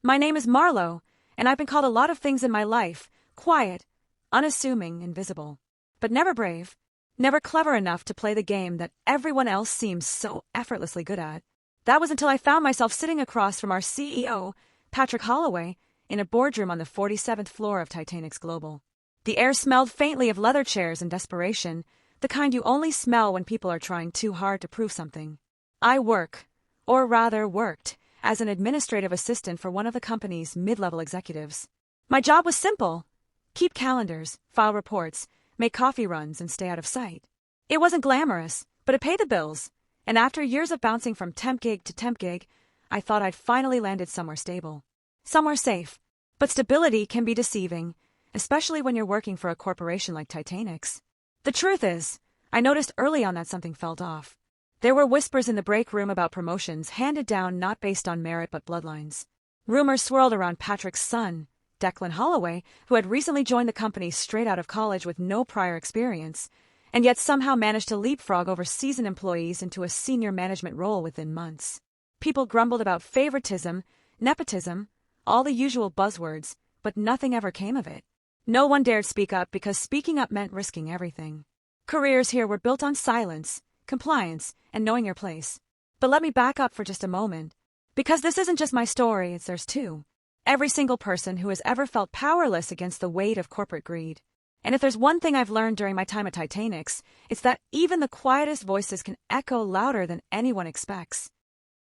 My name is Marlowe, and I've been called a lot of things in my life: quiet, unassuming, invisible. But never brave, never clever enough to play the game that everyone else seems so effortlessly good at. That was until I found myself sitting across from our CEO, Patrick Holloway, in a boardroom on the 47th floor of Titanic's Global. The air smelled faintly of leather chairs and desperation, the kind you only smell when people are trying too hard to prove something. I worked, as an administrative assistant for one of the company's mid-level executives. My job was simple: keep calendars, file reports, make coffee runs, and stay out of sight. It wasn't glamorous, but it paid the bills, and after years of bouncing from temp gig to temp gig, I thought I'd finally landed somewhere stable. Somewhere safe. But stability can be deceiving, especially when you're working for a corporation like Titanic's. The truth is, I noticed early on that something felt off. There were whispers in the break room about promotions handed down not based on merit but bloodlines. Rumors swirled around Patrick's son, Declan Holloway, who had recently joined the company straight out of college with no prior experience, and yet somehow managed to leapfrog over seasoned employees into a senior management role within months. People grumbled about favoritism, nepotism, all the usual buzzwords, but nothing ever came of it. No one dared speak up because speaking up meant risking everything. Careers here were built on silence, compliance, and knowing your place. But let me back up for just a moment, because this isn't just my story, it's theirs too. Every single person who has ever felt powerless against the weight of corporate greed. And if there's one thing I've learned during my time at Titanic's, it's that even the quietest voices can echo louder than anyone expects.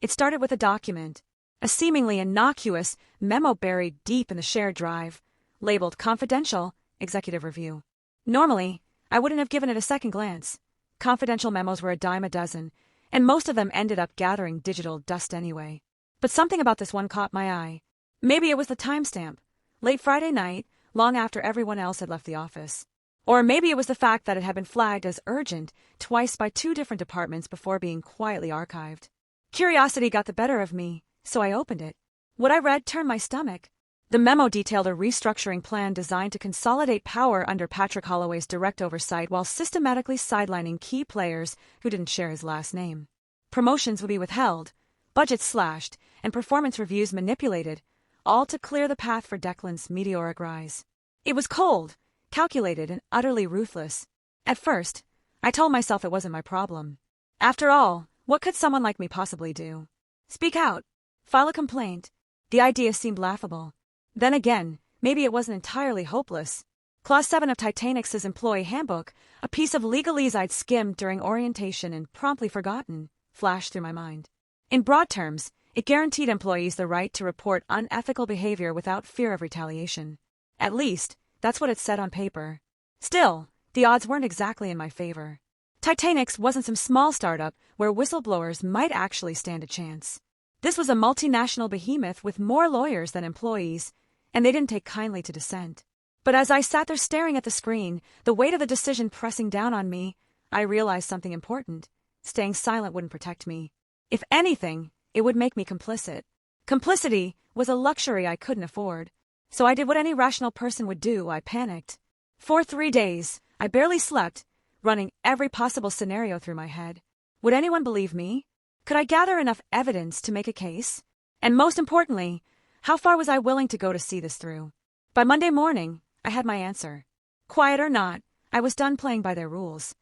It started with a document, a seemingly innocuous memo buried deep in the shared drive, labeled Confidential, Executive Review. Normally, I wouldn't have given it a second glance. Confidential memos were a dime a dozen, and most of them ended up gathering digital dust anyway. But something about this one caught my eye. Maybe it was the timestamp, late Friday night, long after everyone else had left the office. Or maybe it was the fact that it had been flagged as urgent twice by 2 different departments before being quietly archived. Curiosity got the better of me, so I opened it. What I read turned my stomach. The memo detailed a restructuring plan designed to consolidate power under Patrick Holloway's direct oversight while systematically sidelining key players who didn't share his last name. Promotions would be withheld, budgets slashed, and performance reviews manipulated, all to clear the path for Declan's meteoric rise. It was cold, calculated, and utterly ruthless. At first, I told myself it wasn't my problem. After all, what could someone like me possibly do? Speak out. File a complaint. The idea seemed laughable. Then again, maybe it wasn't entirely hopeless. Clause 7 of Titanic's Employee Handbook, a piece of legalese I'd skimmed during orientation and promptly forgotten, flashed through my mind. In broad terms, it guaranteed employees the right to report unethical behavior without fear of retaliation. At least, that's what it said on paper. Still, the odds weren't exactly in my favor. Titanic's wasn't some small startup where whistleblowers might actually stand a chance. This was a multinational behemoth with more lawyers than employees, and they didn't take kindly to dissent. But as I sat there staring at the screen, the weight of the decision pressing down on me, I realized something important. Staying silent wouldn't protect me. If anything, it would make me complicit. Complicity was a luxury I couldn't afford. So I did what any rational person would do. I panicked. For 3 days, I barely slept, running every possible scenario through my head. Would anyone believe me? Could I gather enough evidence to make a case? And most importantly, how far was I willing to go to see this through? By Monday morning, I had my answer. Quiet or not, I was done playing by their rules.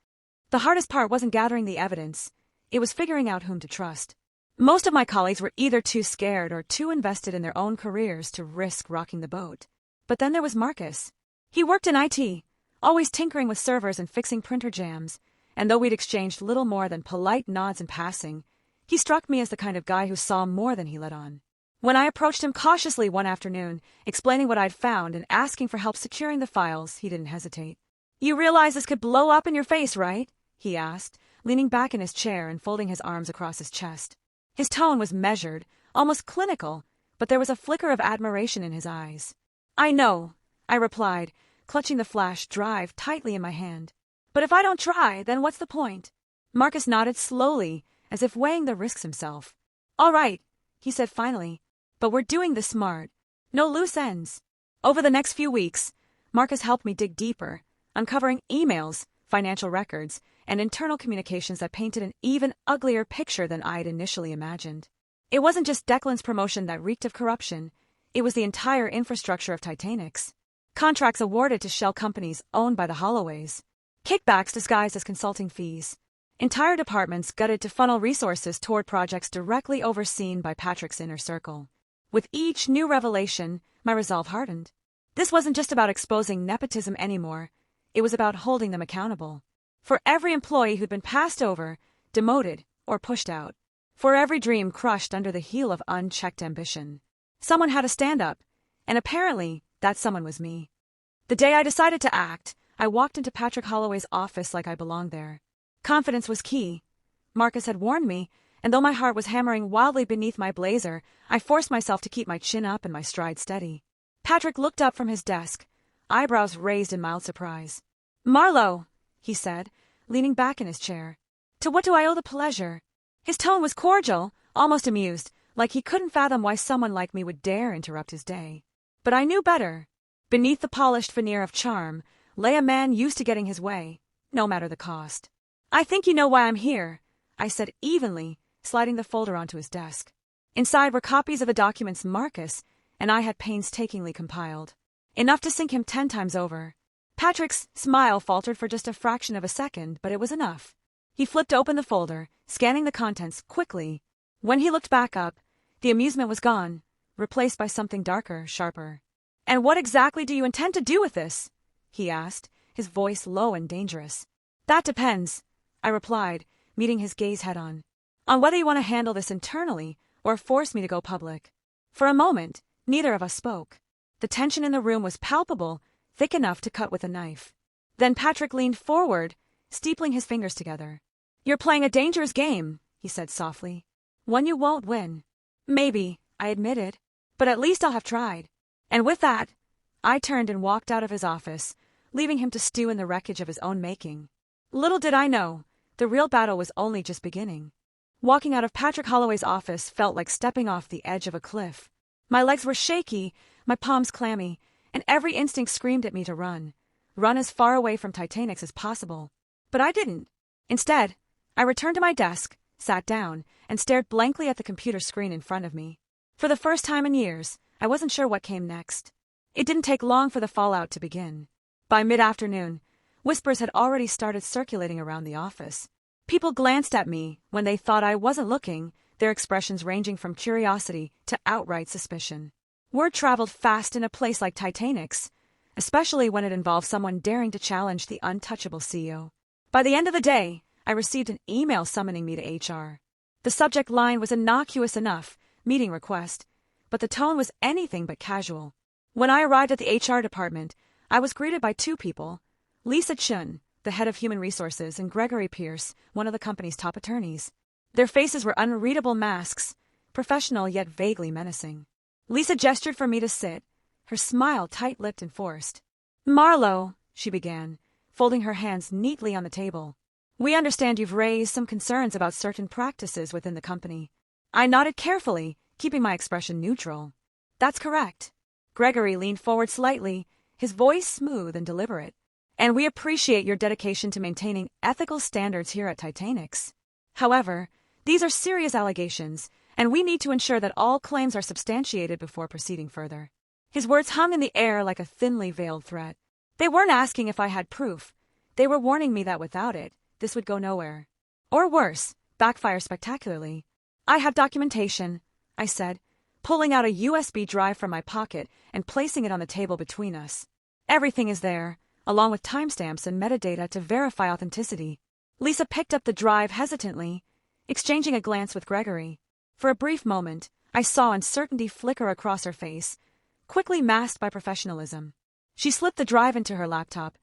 The hardest part wasn't gathering the evidence. It was figuring out whom to trust. Most of my colleagues were either too scared or too invested in their own careers to risk rocking the boat. But then there was Marcus. He worked in IT, always tinkering with servers and fixing printer jams, and though we'd exchanged little more than polite nods in passing, he struck me as the kind of guy who saw more than he let on. When I approached him cautiously one afternoon, explaining what I'd found and asking for help securing the files, he didn't hesitate. "You realize this could blow up in your face, right?" he asked, leaning back in his chair and folding his arms across his chest. His tone was measured, almost clinical, but there was a flicker of admiration in his eyes. "I know," I replied, clutching the flash drive tightly in my hand. "But if I don't try, then what's the point?" Marcus nodded slowly, as if weighing the risks himself. "All right," he said finally, "but we're doing this smart. No loose ends." Over the next few weeks, Marcus helped me dig deeper, uncovering emails, financial records, and internal communications that painted an even uglier picture than I'd initially imagined. It wasn't just Declan's promotion that reeked of corruption. It was the entire infrastructure of Titanics. Contracts awarded to shell companies owned by the Holloways. Kickbacks disguised as consulting fees. Entire departments gutted to funnel resources toward projects directly overseen by Patrick's inner circle. With each new revelation, my resolve hardened. This wasn't just about exposing nepotism anymore. It was about holding them accountable. For every employee who'd been passed over, demoted, or pushed out. For every dream crushed under the heel of unchecked ambition. Someone had to stand up, and apparently, that someone was me. The day I decided to act, I walked into Patrick Holloway's office like I belonged there. Confidence was key. Marcus had warned me, and though my heart was hammering wildly beneath my blazer, I forced myself to keep my chin up and my stride steady. Patrick looked up from his desk, eyebrows raised in mild surprise. "Marlowe," he said, leaning back in his chair. "To what do I owe the pleasure?" His tone was cordial, almost amused, like he couldn't fathom why someone like me would dare interrupt his day. But I knew better. Beneath the polished veneer of charm lay a man used to getting his way, no matter the cost. "I think you know why I'm here," I said evenly, sliding the folder onto his desk. Inside were copies of the documents Marcus and I had painstakingly compiled. Enough to sink him 10 times over. Patrick's smile faltered for just a fraction of a second, but it was enough. He flipped open the folder, scanning the contents quickly. When he looked back up, the amusement was gone, replaced by something darker, sharper. "And what exactly do you intend to do with this?" he asked, his voice low and dangerous. "That depends," I replied, meeting his gaze head-on. "On whether you want to handle this internally or force me to go public." For a moment, neither of us spoke. The tension in the room was palpable, thick enough to cut with a knife. Then Patrick leaned forward, steepling his fingers together. "You're playing a dangerous game," he said softly. "One you won't win." "Maybe," I admitted, "but at least I'll have tried." And with that, I turned and walked out of his office, leaving him to stew in the wreckage of his own making. Little did I know, the real battle was only just beginning. Walking out of Patrick Holloway's office felt like stepping off the edge of a cliff. My legs were shaky, my palms clammy, and every instinct screamed at me to run. Run as far away from Titanics as possible. But I didn't. Instead, I returned to my desk, sat down, and stared blankly at the computer screen in front of me. For the first time in years, I wasn't sure what came next. It didn't take long for the fallout to begin. By mid-afternoon, whispers had already started circulating around the office. People glanced at me when they thought I wasn't looking, their expressions ranging from curiosity to outright suspicion. Word traveled fast in a place like Titanics, especially when it involved someone daring to challenge the untouchable CEO. By the end of the day, I received an email summoning me to HR. The subject line was innocuous enough, meeting request, but the tone was anything but casual. When I arrived at the HR department, I was greeted by 2 people, Lisa Chun, the head of human resources, and Gregory Pierce, one of the company's top attorneys. Their faces were unreadable masks, professional yet vaguely menacing. Lisa gestured for me to sit, her smile tight-lipped and forced. "Marlowe," she began, folding her hands neatly on the table. "We understand you've raised some concerns about certain practices within the company." I nodded carefully, keeping my expression neutral. "That's correct." Gregory leaned forward slightly, his voice smooth and deliberate. "And we appreciate your dedication to maintaining ethical standards here at Titanics. However, these are serious allegations, and we need to ensure that all claims are substantiated before proceeding further." His words hung in the air like a thinly veiled threat. They weren't asking if I had proof. They were warning me that without it, this would go nowhere. Or worse, backfire spectacularly. "I have documentation," I said, pulling out a USB drive from my pocket and placing it on the table between us. "Everything is there, along with timestamps and metadata to verify authenticity." Lisa picked up the drive hesitantly, exchanging a glance with Gregory. For a brief moment, I saw uncertainty flicker across her face, quickly masked by professionalism. She slipped the drive into her laptop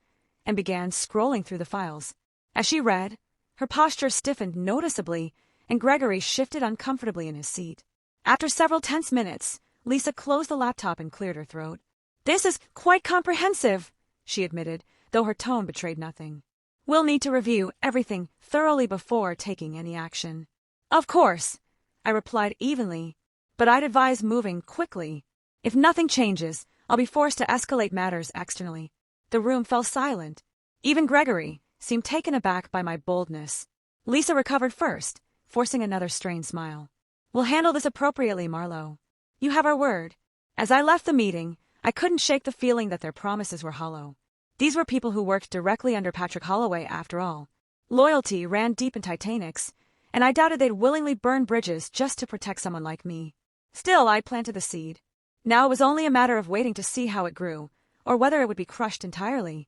and began scrolling through the files. As she read, her posture stiffened noticeably, and Gregory shifted uncomfortably in his seat. After several tense minutes, Lisa closed the laptop and cleared her throat. "This is quite comprehensive," she admitted, though her tone betrayed nothing. "We'll need to review everything thoroughly before taking any action." "Of course," I replied evenly, "but I'd advise moving quickly. If nothing changes, I'll be forced to escalate matters externally." The room fell silent. Even Gregory seemed taken aback by my boldness. Lisa recovered first, forcing another strained smile. "We'll handle this appropriately, Marlowe. You have our word." As I left the meeting, I couldn't shake the feeling that their promises were hollow. These were people who worked directly under Patrick Holloway, after all. Loyalty ran deep in Titanic's, and I doubted they'd willingly burn bridges just to protect someone like me. Still, I'd planted the seed. Now it was only a matter of waiting to see how it grew, or whether it would be crushed entirely.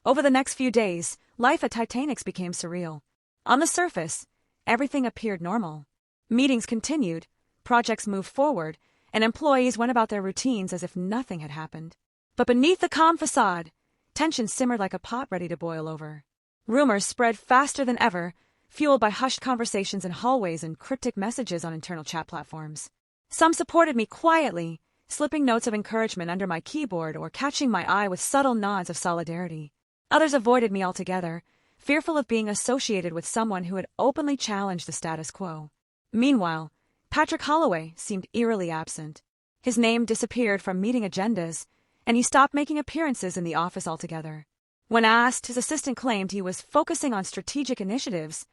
Over the next few days, life at Titanic's became surreal. On the surface, everything appeared normal. Meetings continued, projects moved forward, and employees went about their routines as if nothing had happened. But beneath the calm facade, tension simmered like a pot ready to boil over. Rumors spread faster than ever, fueled by hushed conversations in hallways and cryptic messages on internal chat platforms. Some supported me quietly, slipping notes of encouragement under my keyboard or catching my eye with subtle nods of solidarity. Others avoided me altogether, fearful of being associated with someone who had openly challenged the status quo. Meanwhile, Patrick Holloway seemed eerily absent. His name disappeared from meeting agendas, and he stopped making appearances in the office altogether. When asked, his assistant claimed he was focusing on strategic initiatives,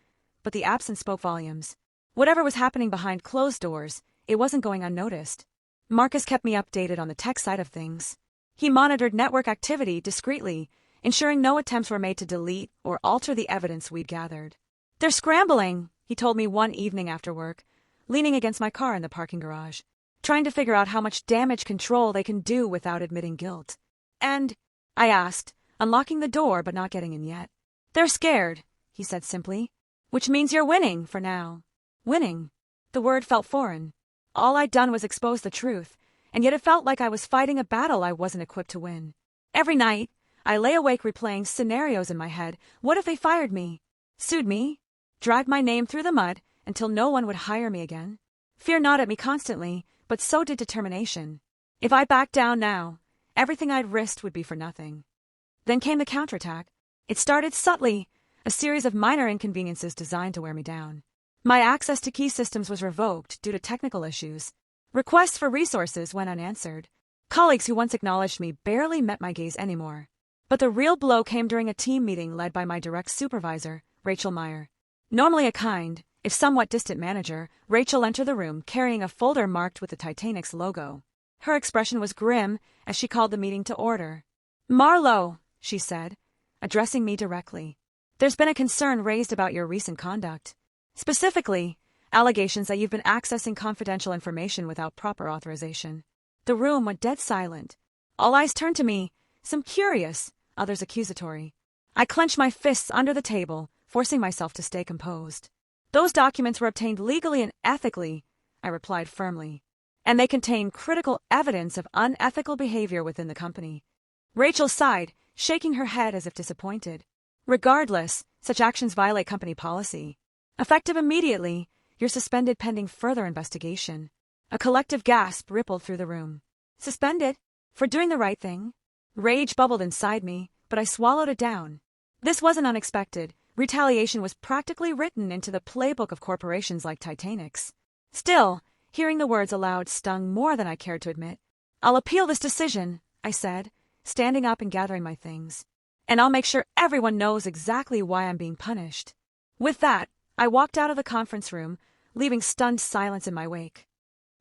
but the absence spoke volumes. Whatever was happening behind closed doors, it wasn't going unnoticed. Marcus kept me updated on the tech side of things. He monitored network activity discreetly, ensuring no attempts were made to delete or alter the evidence we'd gathered. "They're scrambling," he told me one evening after work, leaning against my car in the parking garage, trying to figure out how much damage control they can do without admitting guilt. "And?" I asked, unlocking the door but not getting in yet. "They're scared," he said simply, "which means you're winning for now." Winning? The word felt foreign. All I'd done was expose the truth, and yet it felt like I was fighting a battle I wasn't equipped to win. Every night, I lay awake replaying scenarios in my head. What if they fired me? Sued me? Dragged my name through the mud until no one would hire me again? Fear gnawed at me constantly, but so did determination. If I backed down now, everything I'd risked would be for nothing. Then came the counterattack. It started subtly, a series of minor inconveniences designed to wear me down. My access to key systems was revoked due to technical issues. Requests for resources went unanswered. Colleagues who once acknowledged me barely met my gaze anymore. But the real blow came during a team meeting led by my direct supervisor, Rachel Meyer. Normally a kind, if somewhat distant manager, Rachel entered the room carrying a folder marked with the Titanic's logo. Her expression was grim as she called the meeting to order. "Marlowe," she said, addressing me directly, "there's been a concern raised about your recent conduct. Specifically, allegations that you've been accessing confidential information without proper authorization." The room went dead silent. All eyes turned to me, some curious, others accusatory. I clenched my fists under the table, forcing myself to stay composed. "Those documents were obtained legally and ethically," I replied firmly, "and they contain critical evidence of unethical behavior within the company." Rachel sighed, shaking her head as if disappointed. "Regardless, such actions violate company policy. Effective immediately, you're suspended pending further investigation." A collective gasp rippled through the room. Suspended? For doing the right thing? Rage bubbled inside me, but I swallowed it down. This wasn't unexpected. Retaliation was practically written into the playbook of corporations like Titanic's. Still, hearing the words aloud stung more than I cared to admit. "I'll appeal this decision," I said, standing up and gathering my things. "And I'll make sure everyone knows exactly why I'm being punished." With that, I walked out of the conference room, leaving stunned silence in my wake.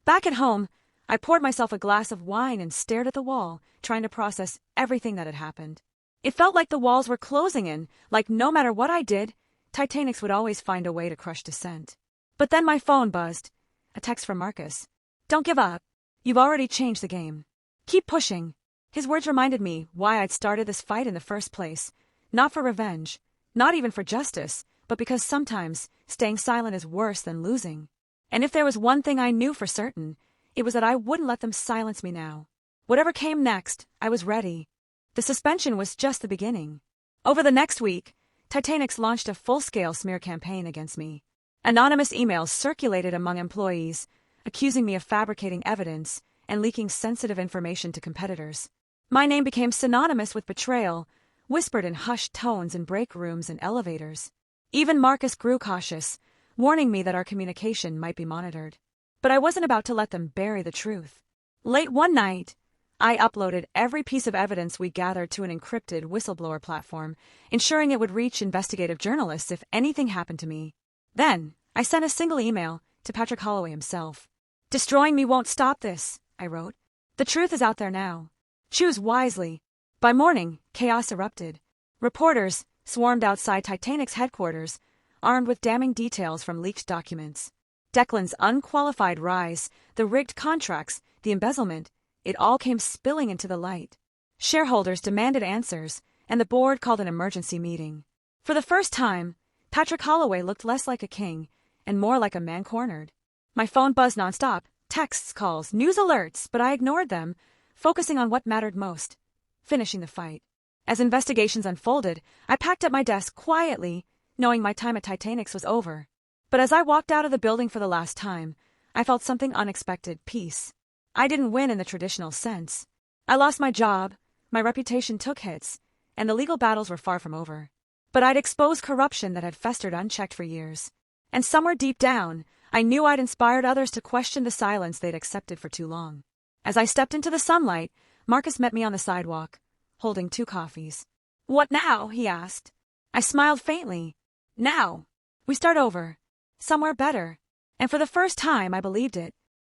Back at home, I poured myself a glass of wine and stared at the wall, trying to process everything that had happened. It felt like the walls were closing in, like no matter what I did, Titanic's would always find a way to crush dissent. But then my phone buzzed. A text from Marcus. "Don't give up. You've already changed the game. Keep pushing." His words reminded me why I'd started this fight in the first place. Not for revenge, not even for justice, but because sometimes staying silent is worse than losing. And if there was one thing I knew for certain, it was that I wouldn't let them silence me now. Whatever came next, I was ready. The suspension was just the beginning. Over the next week, Titanic's launched a full-scale smear campaign against me. Anonymous emails circulated among employees, accusing me of fabricating evidence and leaking sensitive information to competitors. My name became synonymous with betrayal, whispered in hushed tones in break rooms and elevators. Even Marcus grew cautious, warning me that our communication might be monitored. But I wasn't about to let them bury the truth. Late one night, I uploaded every piece of evidence we gathered to an encrypted whistleblower platform, ensuring it would reach investigative journalists if anything happened to me. Then, I sent a single email to Patrick Holloway himself. "Destroying me won't stop this," I wrote. The truth is out there now. Choose wisely. By morning, chaos erupted. Reporters swarmed outside Titanic's headquarters, armed with damning details from leaked documents. Declan's unqualified rise, the rigged contracts, the embezzlement, it all came spilling into the light. Shareholders demanded answers, and the board called an emergency meeting. For the first time, Patrick Holloway looked less like a king and more like a man cornered. My phone buzzed nonstop, texts, calls, news alerts, but I ignored them, focusing on what mattered most, finishing the fight. As investigations unfolded, I packed up my desk quietly, knowing my time at Titanic's was over. But as I walked out of the building for the last time, I felt something unexpected: peace. I didn't win in the traditional sense. I lost my job, my reputation took hits, and the legal battles were far from over. But I'd exposed corruption that had festered unchecked for years. And somewhere deep down, I knew I'd inspired others to question the silence they'd accepted for too long. As I stepped into the sunlight, Marcus met me on the sidewalk, holding 2 coffees. "What now?" he asked. I smiled faintly. "Now. We start over. Somewhere better." And for the first time, I believed it.